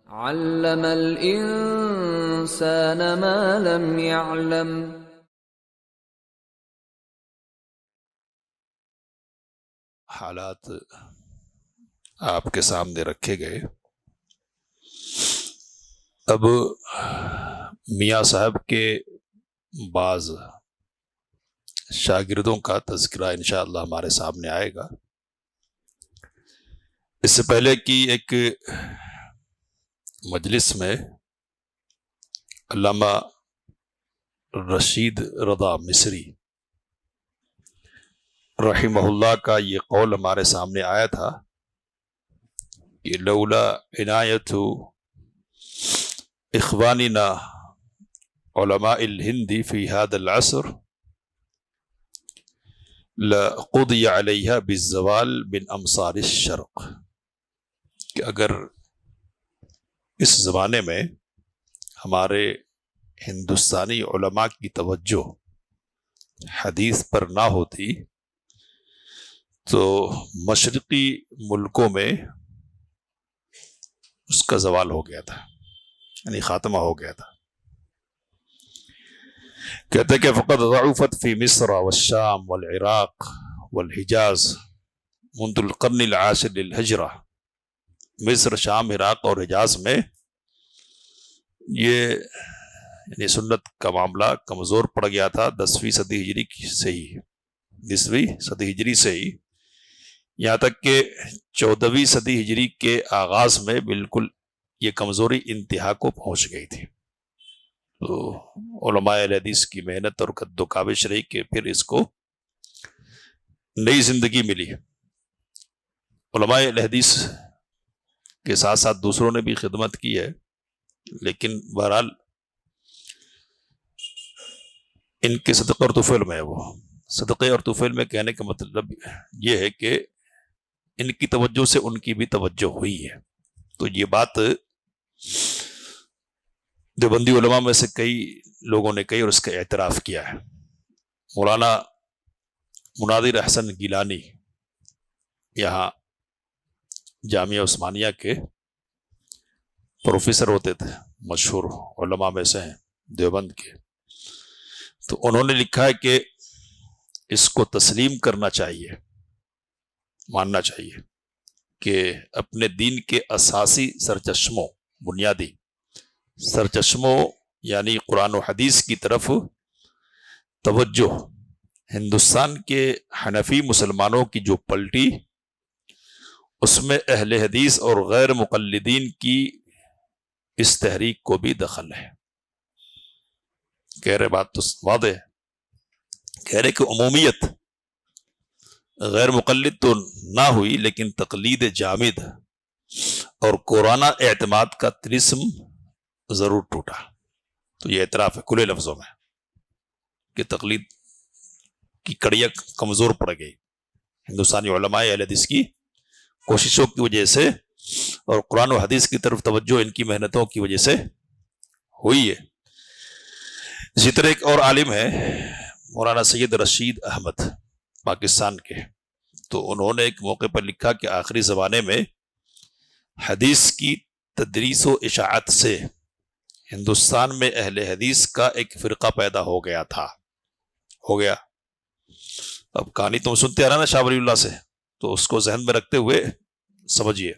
علم الانسان ما لم يعلم. حالات آپ کے سامنے رکھے گئے. اب میاں صاحب کے بعض شاگردوں کا تذکرہ انشاءاللہ ہمارے سامنے آئے گا. اس سے پہلے کی ایک مجلس میں علامہ رشید رضا مصری رحمہ اللہ کا یہ قول ہمارے سامنے آیا تھا کہ لولا عنایت اخواننا علماء الہند فی هذا العصر لقضی علیہا بالزوال من امصار الشرق، کہ اگر اس زمانے میں ہمارے ہندوستانی علماء کی توجہ حدیث پر نہ ہوتی تو مشرقی ملکوں میں اس کا زوال ہو گیا تھا، یعنی خاتمہ ہو گیا تھا. کہتے کہ فقد ضعفت فی مصر والشام والعراق والحجاز منذ القرن العاشر للہجرہ. مصر، شام، عراق اور حجاز میں یہ یعنی سنت کا معاملہ کمزور پڑ گیا تھا 10ویں صدی ہجری سے ہی، 20ویں صدی ہجری سے ہی، یہاں تک کہ 14ویں صدی ہجری کے آغاز میں بالکل یہ کمزوری انتہا کو پہنچ گئی تھی. تو علماء اہل حدیث کی محنت اور کد و کاوش رہی کہ پھر اس کو نئی زندگی ملی. علماء اہل حدیث کے ساتھ ساتھ دوسروں نے بھی خدمت کی ہے، لیکن بہرحال ان کے صدقے اور طفیل میں ہے. وہ صدقے اور طفیل میں کہنے کا مطلب یہ ہے کہ ان کی توجہ سے ان کی بھی توجہ ہوئی ہے. تو یہ بات دیوبندی علماء میں سے کئی لوگوں نے کہی اور اس کا اعتراف کیا ہے. مولانا مناظر احسن گیلانی یہاں جامعہ عثمانیہ کے پروفیسر ہوتے تھے، مشہور علماء میں سے ہیں دیوبند کے. تو انہوں نے لکھا ہے کہ اس کو تسلیم کرنا چاہیے، ماننا چاہیے کہ اپنے دین کے اساسی سرچشموں، بنیادی سرچشموں یعنی قرآن و حدیث کی طرف توجہ ہندوستان کے حنفی مسلمانوں کی جو پلٹی، اس میں اہل حدیث اور غیر مقلدین کی اس تحریک کو بھی دخل ہے. کہہ رہے بات تو واضح ہے، کہہ رہے کہ عمومیت غیر مقلد تو نہ ہوئی لیکن تقلید جامد اور قرآن اعتماد کا طلسم ضرور ٹوٹا. تو یہ اعتراف ہے کھلے لفظوں میں کہ تقلید کی کڑیاں کمزور پڑ گئی ہندوستانی علماء اہل حدیث کی کوششوں کی وجہ سے، اور قرآن و حدیث کی طرف توجہ ان کی محنتوں کی وجہ سے ہوئی ہے. اسی طرح ایک اور عالم ہے مولانا سید رشید احمد پاکستان کے، تو انہوں نے ایک موقع پر لکھا کہ آخری زمانے میں حدیث کی تدریس و اشاعت سے ہندوستان میں اہل حدیث کا ایک فرقہ پیدا ہو گیا تھا. ہو گیا. اب کہانی تم سنتے آ رہا نا شاہ ولی اللہ سے، تو اس کو ذہن میں رکھتے ہوئے سمجھیے.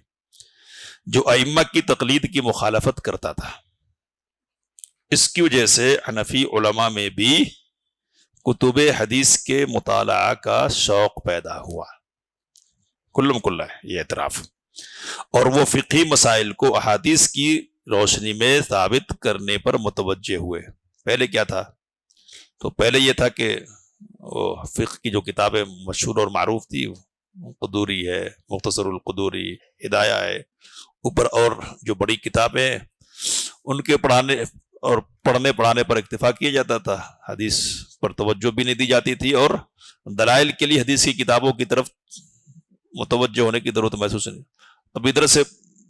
جو ائمہ کی تقلید کی مخالفت کرتا تھا، اس کی وجہ سے حنفی علماء میں بھی کتب حدیث کے مطالعہ کا شوق پیدا ہوا. کلم کلہ ہے یہ اعتراف. اور وہ فقہی مسائل کو احادیث کی روشنی میں ثابت کرنے پر متوجہ ہوئے. پہلے کیا تھا؟ تو پہلے یہ تھا کہ فقہ کی جو کتابیں مشہور اور معروف تھی، قدوری ہے، مختصر القدوری، ہدایہ ہے، اوپر اور جو بڑی کتابیں ان کے پڑھنے پڑھانے پر اکتفا کیا جاتا تھا، حدیث پر توجہ بھی نہیں دی جاتی تھی، اور دلائل کے لیے حدیث کی کتابوں کی طرف متوجہ ہونے کی ضرورت محسوس نہیں. اب ادھر سے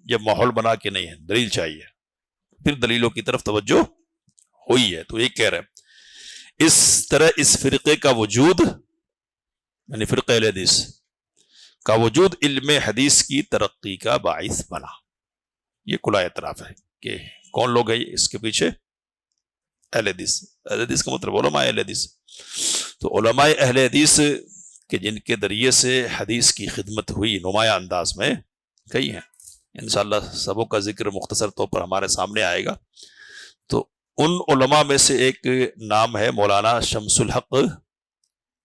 جب ماحول بنا کے نہیں ہے، دلیل چاہیے، پھر دلیلوں کی طرف توجہ ہوئی ہے. تو یہ کہہ رہے ہیں اس طرح اس فرقے کا وجود، یعنی فرقہ اہل حدیث کا وجود علم حدیث کی ترقی کا باعث بنا. یہ کھلا اعتراف ہے کہ کون لوگ ہیں اس کے پیچھے؟ اہل حدیث. اہل حدیث کا مطلب علماء اہل حدیث. تو علماء اہل حدیث کہ جن کے ذریعے سے حدیث کی خدمت ہوئی نمایاں انداز میں کئی ہیں. انشاءاللہ سبوں کا ذکر مختصر طور پر ہمارے سامنے آئے گا. تو ان علماء میں سے ایک نام ہے مولانا شمس الحق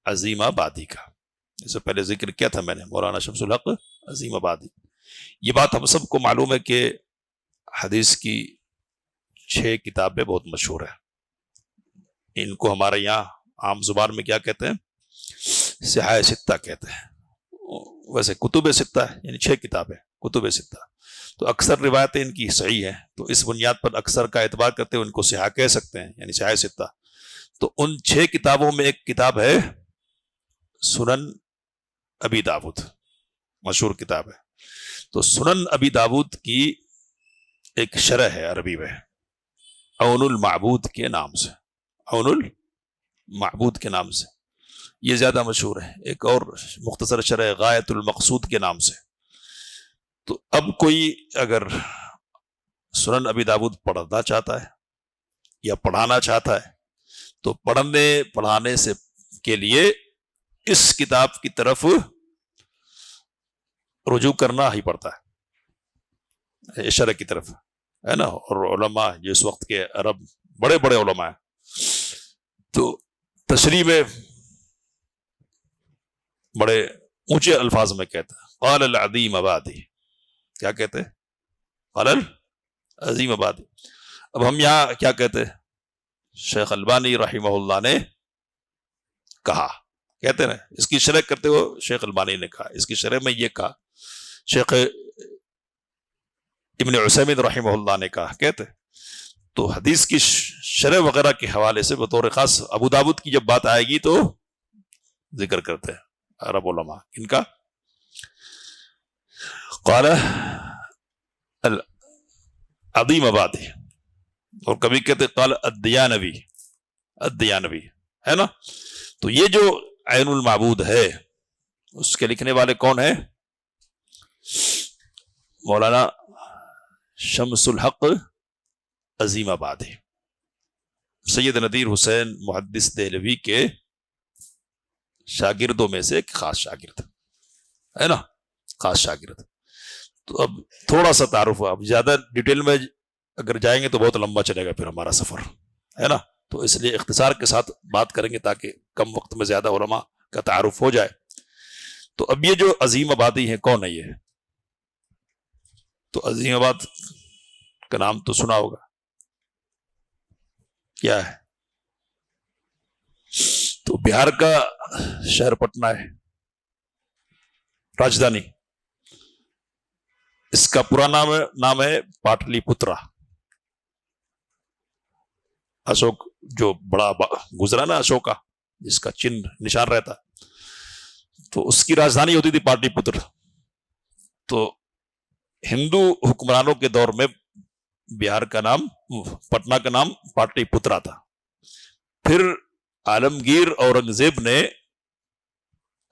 عظیم آبادی کا. اس سے پہلے ذکر کیا تھا میں نے مولانا شمس الحق عظیم آبادی. یہ بات ہم سب کو معلوم ہے کہ حدیث کی 6 کتابیں بہت مشہور ہیں. ان کو ہمارے یہاں عام زبان میں کیا کہتے ہیں؟ صحاح ستہ کہتے ہیں. ویسے کتب ستہ ہے یعنی 6 کتابیں کتب ستہ. تو اکثر روایتیں ان کی صحیح ہیں, تو اس بنیاد پر اکثر کا اعتبار کرتے ہوئے ان کو صحاح کہہ سکتے ہیں یعنی صحاح ستہ. تو ان 6 کتابوں میں ایک کتاب ہے سنن ابی داود, مشہور کتاب ہے. تو سنن ابی داود کی ایک شرح ہے عربی میں عون المعبود کے نام سے. عون المعبود کے نام سے یہ زیادہ مشہور ہے. ایک اور مختصر شرح غایت المقصود کے نام سے. تو اب کوئی اگر سنن ابی داود پڑھنا چاہتا ہے یا پڑھانا چاہتا ہے تو پڑھنے پڑھانے سے کے لیے اس کتاب کی طرف رجوع کرنا ہی پڑتا ہے, شرح کی طرف ہے نا. اور علماء جس وقت کے عرب بڑے بڑے علماء ہیں تو تشریح میں بڑے اونچے الفاظ میں کہتے ہیں قال العظیم آبادی. کیا کہتے ہیں؟ قال العظیم آبادی. اب ہم یہاں کیا کہتے ہیں؟ شیخ البانی رحمہ اللہ نے کہا کہتے ہیں. اس کی شرح کرتے ہوئے شیخ البانی نے کہا, اس کی شرح میں یہ کہا. شیخ ابن عثیمین رحمہ اللہ نے کہا کہتے. تو حدیث کی شرح وغیرہ کے حوالے سے بطور خاص ابو داود کی جب بات آئے گی تو ذکر کرتے ہیں عرب علماء ان کا. قال العظیم آبادی, اور کبھی کہتے قال الدیانوی. الدیانوی ہے نا. تو یہ جو عین المعبود ہے اس کے لکھنے والے کون ہیں؟ مولانا شمس الحق عظیم آبادی, سید نذیر حسین محدث دہلوی کے شاگردوں میں سے ایک خاص شاگرد ہے نا, خاص شاگرد. تو اب تھوڑا سا تعارف ہوا. اب زیادہ ڈیٹیل میں اگر جائیں گے تو بہت لمبا چلے گا پھر ہمارا سفر ہے نا. تو اس لیے اختصار کے ساتھ بات کریں گے تاکہ کم وقت میں زیادہ علماء کا تعارف ہو جائے. تو اب یہ جو عظیم آبادی ہے کون ہے یہ؟ تو عظیم آباد کا نام تو سنا ہوگا. کیا ہے؟ تو بہار کا شہر پٹنہ ہے, راجدھانی. اس کا پورا نام ہے پاٹلی پترا. اشوک جو بڑا گزرا نا اشوکا جس کا چنھ نشان رہتا, تو اس کی راجدھانی ہوتی تھی پاٹلی پتر. تو ہندو حکمرانوں کے دور میں بہار کا نام پٹنہ کا نام پاٹلی پترا تھا. پھر عالمگیر اورنگزیب نے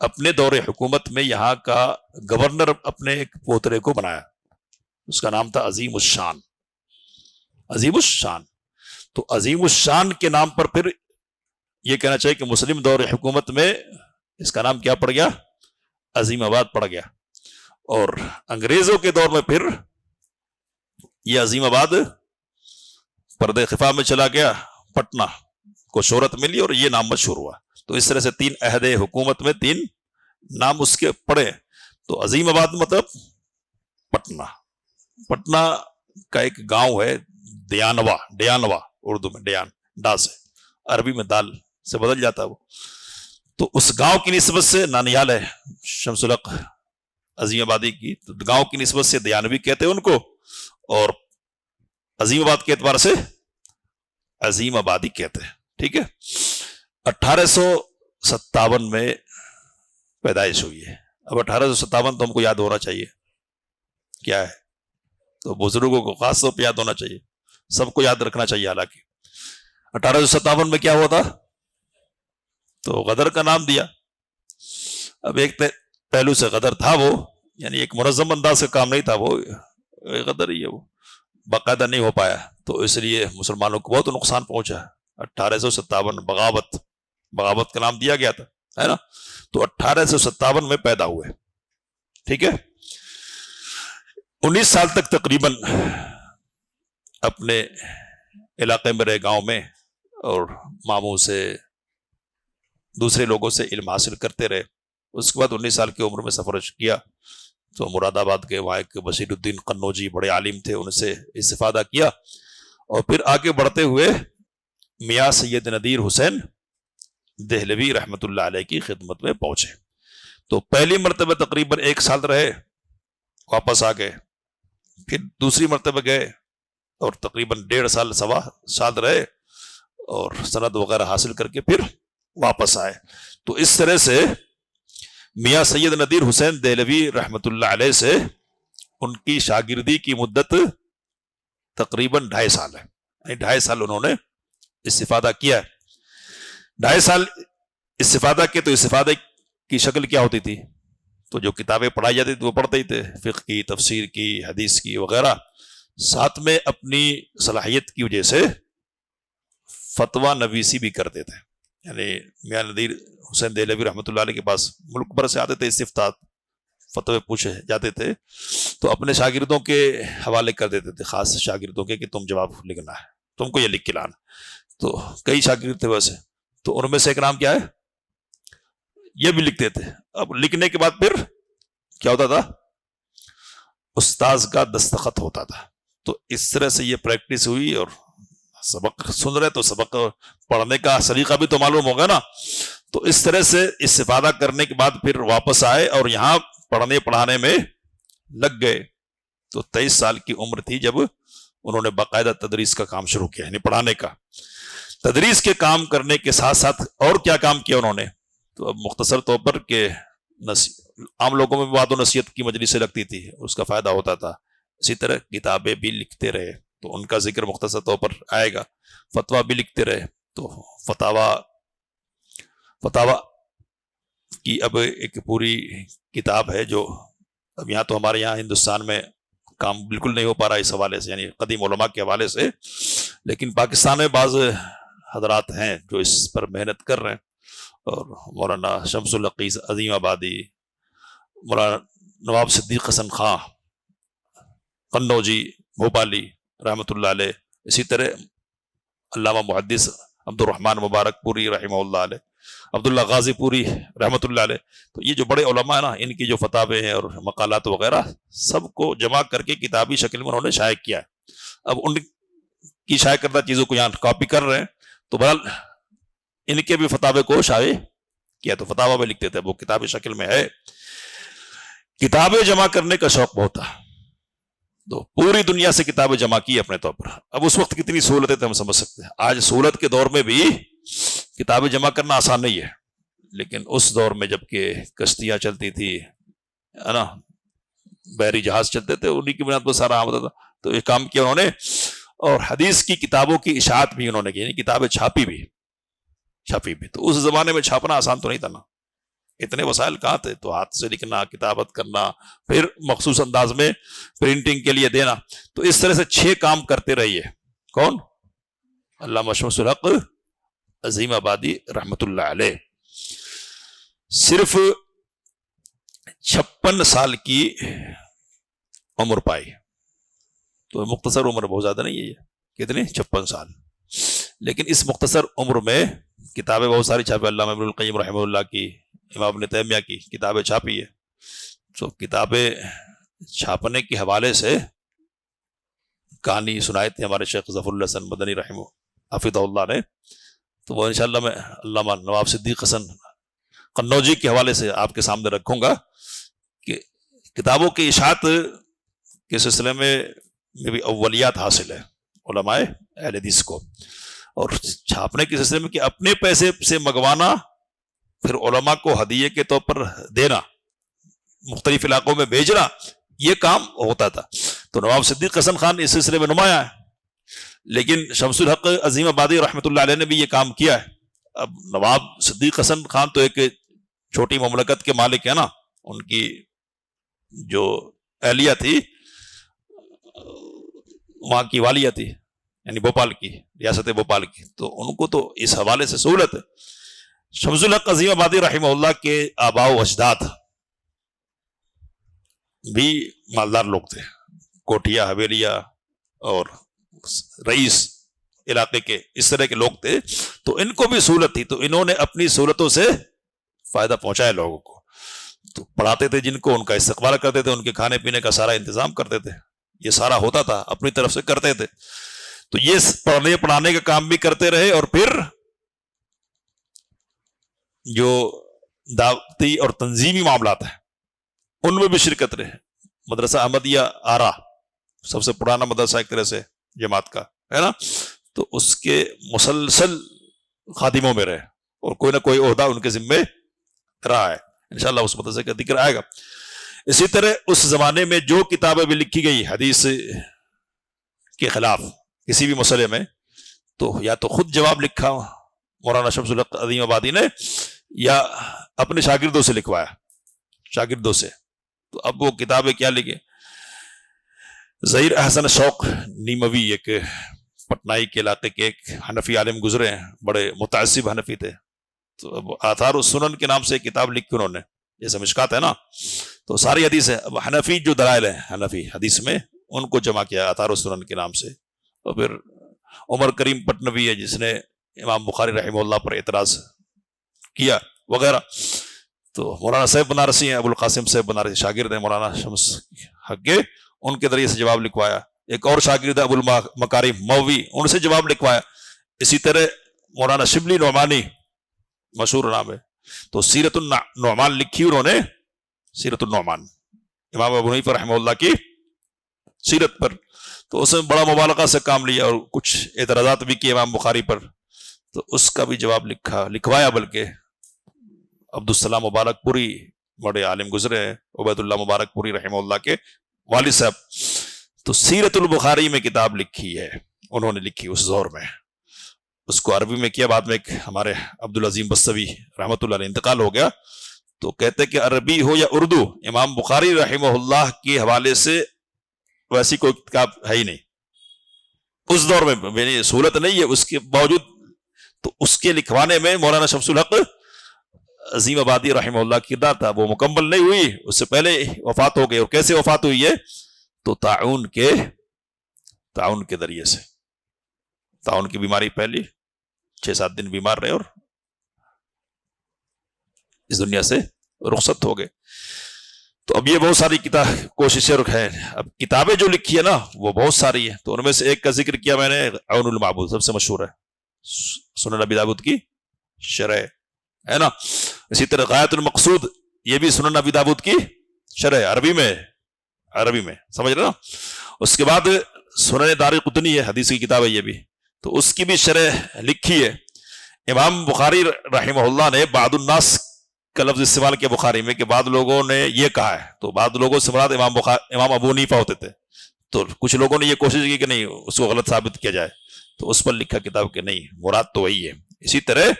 اپنے دور حکومت میں یہاں کا گورنر اپنے ایک پوترے کو بنایا, اس کا نام تھا عظیم الشان. عظیم الشان. تو عظیم الشان کے نام پر پھر یہ کہنا چاہیے کہ مسلم دور حکومت میں اس کا نام کیا پڑ گیا؟ عظیم آباد پڑ گیا. اور انگریزوں کے دور میں پھر یہ عظیم آباد پردے خفا میں چلا گیا, پٹنہ کو شہرت ملی اور یہ نام مشہور ہوا. تو اس طرح سے 3 عہد حکومت میں 3 نام اس کے پڑے. تو عظیم آباد مطلب پٹنہ. پٹنہ کا ایک گاؤں ہے دیانوا, ڈیانوا اردو میں ڈیان ڈا سے, عربی میں دال سے بدل جاتا ہے وہ. تو اس گاؤں کی نسبت سے نانیال ہے شمس الحق عظیم آبادی کی, تو گاؤں کی نسبت سے دیانوی کہتے ہیں ان کو, اور عظیم آباد کے اعتبار سے عظیم آبادی کہتے ہیں. ٹھیک ہے. 1857 میں پیدائش ہوئی ہے. اب 1857 تو ہم کو یاد ہونا چاہیے کیا ہے, تو بزرگوں کو خاص طور پہ یاد ہونا چاہیے, سب کو یاد رکھنا چاہیے. حالانکہ 1857 میں کیا ہوا تھا؟ تو غدر کا نام دیا. اب ایک پہلو سے غدر تھا وہ, یعنی ایک منظم انداز کا کام نہیں تھا وہ, غدر ہی ہے وہ. باقاعدہ نہیں ہو پایا، تو اس لیے مسلمانوں کو بہت نقصان پہنچا۔ 1857 بغاوت کا نام دیا گیا تھا، ہے نا، تو 1857 میں پیدا ہوئے، ٹھیک ہے۔ 19 سال تک تقریباً اپنے علاقے میں رہے، گاؤں میں، اور ماموں سے دوسرے لوگوں سے علم حاصل کرتے رہے۔ اس کے بعد 19 سال کی عمر میں سفر کیا تو مراد آباد کے وہاں ایک بشیر الدین قنوجی بڑے عالم تھے، ان سے استفادہ کیا، اور پھر آگے بڑھتے ہوئے میاں سید نذیر حسین دہلوی رحمۃ اللہ علیہ کی خدمت میں پہنچے۔ تو پہلی مرتبہ تقریباً 1 سال رہے، واپس آ گئے، پھر دوسری مرتبہ گئے اور تقریباً 1.5 سوا سال رہے، اور سند وغیرہ حاصل کر کے پھر واپس آئے۔ تو اس طرح سے میاں سید نذیر حسین دہلوی رحمۃ اللہ علیہ سے ان کی شاگردی کی مدت تقریباً 2.5 سال ہے، یعنی 2.5 سال انہوں نے استفادہ کیا ہے۔ 2.5 سال استفادہ کے، تو استفادے کی شکل کیا ہوتی تھی؟ تو جو کتابیں پڑھائی جاتی تھی وہ پڑھتے ہی تھے، فقہ کی، تفسیر کی، حدیث کی وغیرہ، ساتھ میں اپنی صلاحیت کی وجہ سے فتویٰ نویسی بھی کرتے تھے۔ یعنی میاں نذیر حسین دہلوی رحمۃ اللہ علیہ کے پاس ملک بھر سے آتے تھے، استفتاء فتوے پوچھے جاتے تھے، تو اپنے شاگردوں کے حوالے کر دیتے تھے، خاص شاگردوں کے، کہ تم جواب لکھنا ہے، تم کو یہ لکھ کے لانا۔ تو کئی شاگرد تھے ویسے، تو ان میں سے ایک نام کیا ہے، یہ بھی لکھتے تھے۔ اب لکھنے کے بعد پھر کیا ہوتا تھا؟ استاذ کا دستخط ہوتا تھا۔ تو اس طرح سے یہ پریکٹس ہوئی، اور سبق سن رہے تو سبق پڑھنے کا سلیقہ بھی تو معلوم ہوگا نا۔ تو اس طرح سے استفادہ کرنے کے بعد پھر واپس آئے اور یہاں پڑھنے پڑھانے میں لگ گئے۔ تو 23 سال کی عمر تھی جب انہوں نے باقاعدہ تدریس کا کام شروع کیا، یعنی پڑھانے کا۔ تدریس کے کام کرنے کے ساتھ ساتھ اور کیا کام کیا انہوں نے؟ تو اب مختصر طور پر کہ عام لوگوں میں بات و نصیحت کی مجلسیں لگتی تھی، اس کا فائدہ ہوتا تھا، اسی طرح کتابیں بھی لکھتے رہے، تو ان کا ذکر مختصر طور پر آئے گا۔ فتویٰ بھی لکھتے رہے، تو فتاوی کی اب ایک پوری کتاب ہے، جو اب یہاں تو ہمارے یہاں ہندوستان میں کام بالکل نہیں ہو پا رہا اس حوالے سے، یعنی قدیم علماء کے حوالے سے، لیکن پاکستان میں بعض حضرات ہیں جو اس پر محنت کر رہے ہیں، اور مولانا شمس الحق عظیم آبادی، مولانا نواب صدیق حسن خان قنوجی بھوپالی رحمۃ اللہ علیہ، اسی طرح علامہ محدث عبد الرحمن مبارک پوری رحمہ اللہ علیہ، عبداللہ غازی پوری رحمۃ اللہ علیہ۔ تو یہ جو بڑے علماء ہیں نا، ان کی جو فتاوے ہیں اور مقالات وغیرہ سب کو جمع کر کے کتابی شکل میں انہوں نے شائع کیا ہے۔ اب ان کی شائع کردہ چیزوں کو یہاں کاپی کر رہے ہیں، تو بہرحال ان کے بھی فتاوے کو شائع کیا، تو فتاوی بھی لکھتے تھے، وہ کتابی شکل میں ہے۔ کتابیں جمع کرنے کا شوق بہت تھا، تو پوری دنیا سے کتابیں جمع کی اپنے طور پر۔ اب اس وقت کتنی سہولتیں تھے ہم سمجھ سکتے ہیں، آج سہولت کے دور میں بھی کتابیں جمع کرنا آسان نہیں ہے، لیکن اس دور میں جب کہ کشتیاں چلتی تھی، ہے نا، بحری جہاز چلتے تھے، انہی کی بنیاد پر سارا ہوتا تھا، تو یہ کام کیا انہوں نے۔ اور حدیث کی کتابوں کی اشاعت بھی انہوں نے کی، یعنی کتابیں چھاپی بھی۔ تو اس زمانے میں چھاپنا آسان تو نہیں تھا نا، اتنے وسائل کہاں تھے، تو ہاتھ سے لکھنا، کتابت کرنا، پھر مخصوص انداز میں پرنٹنگ کے لیے دینا۔ تو اس طرح سے 6 کام کرتے رہیے۔ کون؟ علامہ شمس الحق عظیم آبادی رحمت اللہ علیہ۔ صرف 56 سال کی عمر پائی، تو مختصر عمر بہت زیادہ نہیں ہے یہ، کتنے؟ 56 سال۔ لیکن اس مختصر عمر میں کتابیں بہت ساری چھاپی، علامہ ابن القیم رحمہ اللہ کی، امام ابن تیمیہ کی کتابیں چھاپی ہے۔ تو کتابیں چھاپنے کے حوالے سے کہانی سنائی تھی ہمارے شیخ ظفر اللہ حسن مدنی رحمہ حفظہ اللہ نے، تو وہ انشاءاللہ میں علامہ نواب صدیق حسن قنوجی کے حوالے سے آپ کے سامنے رکھوں گا، کہ کتابوں کی اشاعت کے سلسلے میں بھی اولیات حاصل ہے علماء اہل حدیث کو، اور چھاپنے کے سلسلے میں کہ اپنے پیسے سے منگوانا، پھر علماء کو ہدیے کے طور پر دینا، مختلف علاقوں میں بھیجنا، یہ کام ہوتا تھا۔ تو نواب صدیق حسن خان اس سلسلے میں نمایاں ہے، لیکن شمس الحق عظیم آبادی رحمۃ اللہ علیہ نے بھی یہ کام کیا ہے۔ اب نواب صدیق حسن خان تو ایک چھوٹی مملکت کے مالک ہے نا، ان کی جو اہلیہ تھی وہاں کی والیہ تھی، یعنی بھوپال کی، ریاست بھوپال کی، تو ان کو تو اس حوالے سے سہولت ہے۔ شمس الحق عظیم آبادی رحمہ اللہ کے آباء و اجداد بھی مالدار لوگ تھے، کوٹھیا حویلیہ اور رئیس علاقے کے اس طرح کے لوگ تھے، تو ان کو بھی سہولت تھی، تو انہوں نے اپنی سہولتوں سے فائدہ پہنچایا لوگوں کو، تو پڑھاتے تھے جن کو، ان کا استقبال کرتے تھے، ان کے کھانے پینے کا سارا انتظام کرتے تھے، یہ سارا ہوتا تھا اپنی طرف سے کرتے تھے۔ تو یہ پڑھنے پڑھانے کا کام بھی کرتے رہے، اور پھر جو دعوتی اور تنظیمی معاملات ہیں ان میں بھی شرکت رہے۔ مدرسہ احمدیہ آرا سب سے پرانا مدرسہ ایک طرح سے جماعت کا ہے نا، تو اس کے مسلسل خادموں میں رہے، اور کوئی نہ کوئی عہدہ ان کے ذمے رہا ہے، انشاءاللہ اس مدرسے کا ذکر آئے گا۔ اسی طرح اس زمانے میں جو کتابیں بھی لکھی گئی حدیث کے خلاف کسی بھی مسئلے میں، تو یا تو خود جواب لکھا مولانا شمس الحق عظیم آبادی نے، یا اپنے شاگردوں سے لکھوایا، شاگردوں سے۔ تو اب وہ کتابیں کیا لکھے؟ ظہیر احسن شوق نیموی ایک پٹنائی کے علاقے کے ایک حنفی عالم گزرے ہیں، بڑے متعصب حنفی تھے، تو اب آثار السنن کے نام سے ایک کتاب لکھی انہوں نے، جیسے مشکات ہے نا، تو ساری حدیث ہے۔ اب حنفی جو دلائل ہیں حنفی حدیث میں، ان کو جمع کیا آثار السنن کے نام سے۔ اور پھر عمر کریم پٹنوی ہے جس نے امام بخاری رحمہ اللہ پر اعتراض کیا وغیرہ۔ تو مولانا صاحب بنارسی ہیں، ابو القاسم صاحب بنارسی شاگرد ہیں مولانا شمس حق کے، ان کے ذریعے سے جواب لکھوایا۔ ایک اور شاگرد ابو المکارم مووی، ان سے جواب لکھوایا۔ اسی طرح مولانا شبلی نعمانی مشہور نام ہے، تو سیرت النعمان لکھی انہوں نے، سیرت النعمان امام ابو حنیفہ رحمہ اللہ کی سیرت پر، تو اس میں بڑا مبالغہ سے کام لیا اور کچھ اعتراضات بھی کیے امام بخاری پر، تو اس کا بھی جواب لکھوایا۔ بلکہ عبدالسلام مبارک پوری بڑے عالم گزرے ہیں، عبید اللہ مبارک پوری رحمہ اللہ کے والد صاحب، تو سیرت البخاری میں کتاب لکھی ہے انہوں نے، لکھی اس دور میں، اس کو عربی میں کیا، بعد میں ایک ہمارے عبدالعظیم بستوی رحمۃ اللہ علیہ انتقال ہو گیا، تو کہتے کہ عربی ہو یا اردو، امام بخاری رحمہ اللہ کے حوالے سے ویسی کوئی کتاب ہے ہی نہیں اس دور میں، میری سہولت نہیں ہے، اس کے باوجود تو اس کے لکھوانے میں مولانا شمس الحق عظیم آبادی رحمہ اللہ کی کردار تھا۔ وہ مکمل نہیں ہوئی، اس سے پہلے وفات ہو گئی، اور کیسے وفات ہوئی ہے؟ تو تعاون کے ذریعے سے، تعاون کی بیماری پہلی 6-7 دن بیمار رہے اور اس دنیا سے رخصت ہو گئے۔ تو اب یہ بہت ساری کوششیں ہیں، اب کتابیں جو لکھی ہے نا وہ بہت ساری ہیں، تو ان میں سے ایک کا ذکر کیا میں نے، عون المعبود سب سے مشہور ہے، سنن ابی داؤد کی شرح ہے نا۔ اسی طرح غایت المقصود، یہ بھی سنن ابی داؤد کی شرح، عربی میں سمجھ رہے نا۔ اس کے بعد سنن دارقطنی ہے، حدیث کی کتاب ہے یہ بھی، تو اس کی بھی شرح لکھی ہے۔ امام بخاری رحمہ اللہ نے بعض الناس کا لفظ استعمال کیا بخاری میں، کہ بعض لوگوں نے یہ کہا ہے، تو بعض لوگوں سے مراد امام ابو حنیفہ ہوتے تھے، تو کچھ لوگوں نے یہ کوشش کی کہ نہیں اس کو غلط ثابت کیا جائے، تو اس پر لکھا کتاب کہ نہیں مراد تو وہی ہے۔ اسی طرح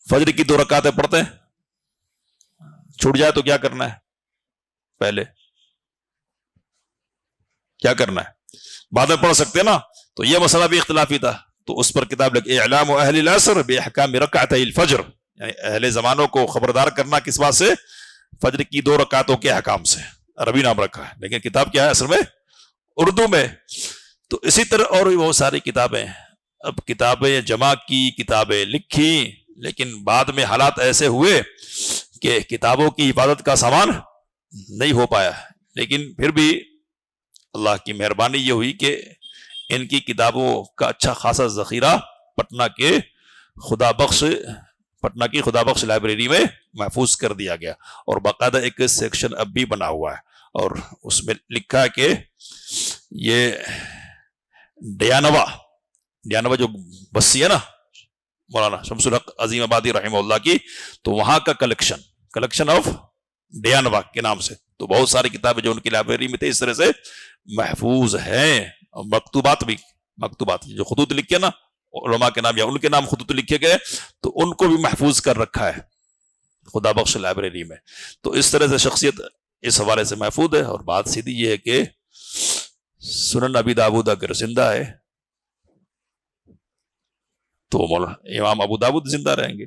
فجر کی 2 رکعتیں پڑھتے ہیں، چھوٹ جائے تو کیا کرنا ہے؟ پہلے کیا کرنا ہے؟ بعد میں پڑھ سکتے ہیں نا، تو یہ مسئلہ بھی اختلافی تھا، تو اس پر کتاب لکھی اعلام اہل العصر باحکام رکعتي الفجر، یعنی اہل زمانوں کو خبردار کرنا کس بات سے؟ فجر کی 2 رکعتوں کے احکام سے، عربی نام رکھا ہے، لیکن کتاب کیا ہے اصل میں؟ اردو میں۔ تو اسی طرح اور بھی بہت ساری کتابیں، اب کتابیں جمع کی، کتابیں لکھی، لیکن بعد میں حالات ایسے ہوئے کہ کتابوں کی حفاظت کا سامان نہیں ہو پایا، لیکن پھر بھی اللہ کی مہربانی یہ ہوئی کہ ان کی کتابوں کا اچھا خاصا ذخیرہ پٹنہ کی خدا بخش لائبریری میں محفوظ کر دیا گیا، اور باقاعدہ ایک سیکشن اب بھی بنا ہوا ہے، اور اس میں لکھا ہے کہ یہ ڈیانوا جو بستی ہے نا مولانا شمس الحق عظیم آبادی رحمہ اللہ کی، تو وہاں کا کلیکشن آف ڈیانوا کے نام سے، تو بہت ساری کتابیں جو ان کی لائبریری میں تھے اس طرح سے محفوظ ہیں، اور مکتوبات جو خطوط لکھے نا علماء کے نام یا ان کے نام خطوط لکھے گئے، تو ان کو بھی محفوظ کر رکھا ہے خدا بخش لائبریری میں۔ تو اس طرح سے شخصیت اس حوالے سے محفوظ ہے۔ اور بات سیدھی یہ ہے کہ سنن ابی داؤد اگر زندہ ہے تو مولانا امام ابو داؤد زندہ رہیں گے،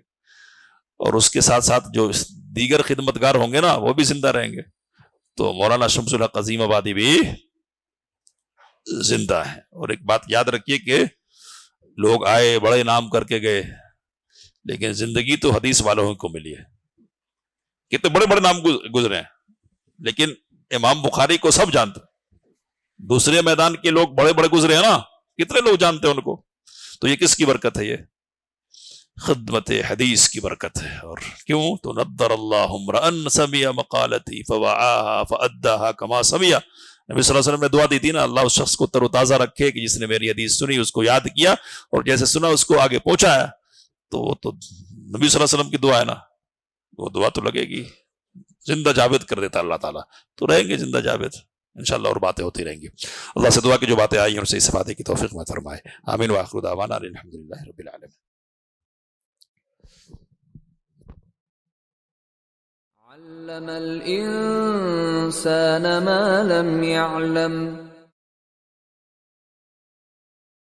اور اس کے ساتھ ساتھ جو دیگر خدمتگار ہوں گے نا وہ بھی زندہ رہیں گے، تو مولانا شمس الحق عظیم آبادی بھی زندہ ہے۔ اور ایک بات یاد رکھیے کہ لوگ آئے بڑے نام کر کے گئے، لیکن زندگی تو حدیث والوں کو ملی ہے۔ کتنے بڑے بڑے نام گزرے ہیں، لیکن امام بخاری کو سب جانتے، دوسرے میدان کے لوگ بڑے بڑے گزرے ہیں نا، کتنے لوگ جانتے ہیں ان کو؟ تو یہ کس کی برکت ہے؟ یہ خدمت حدیث کی برکت ہے۔ اور کیوں؟ تو نضر اللہ امرأ سمع مقالتی فوعاها فاداها كما سمع، نبی صلی اللہ علیہ وسلم نے دعا دی تھی نا، اللہ اس شخص کو تر و تازہ رکھے کہ جس نے میری حدیث سنی، اس کو یاد کیا اور جیسے سنا اس کو آگے پہنچایا۔ تو وہ تو نبی صلی اللہ علیہ وسلم کی دعا ہے نا، وہ دعا تو لگے گی، زندہ جاوید کر دیتا اللہ تعالیٰ، تو رہیں گے زندہ جاوید انشاءاللہ، اور باتیں ہوتی رہیں گی۔ اللہ سے دعا کہ جو باتیں آئی ہیں ان سے استفادے کی توفیق عطا فرمائے، آمین وآخر دعوانا الحمدللہ رب العالمین۔ علم الإنسان ما لم يعلم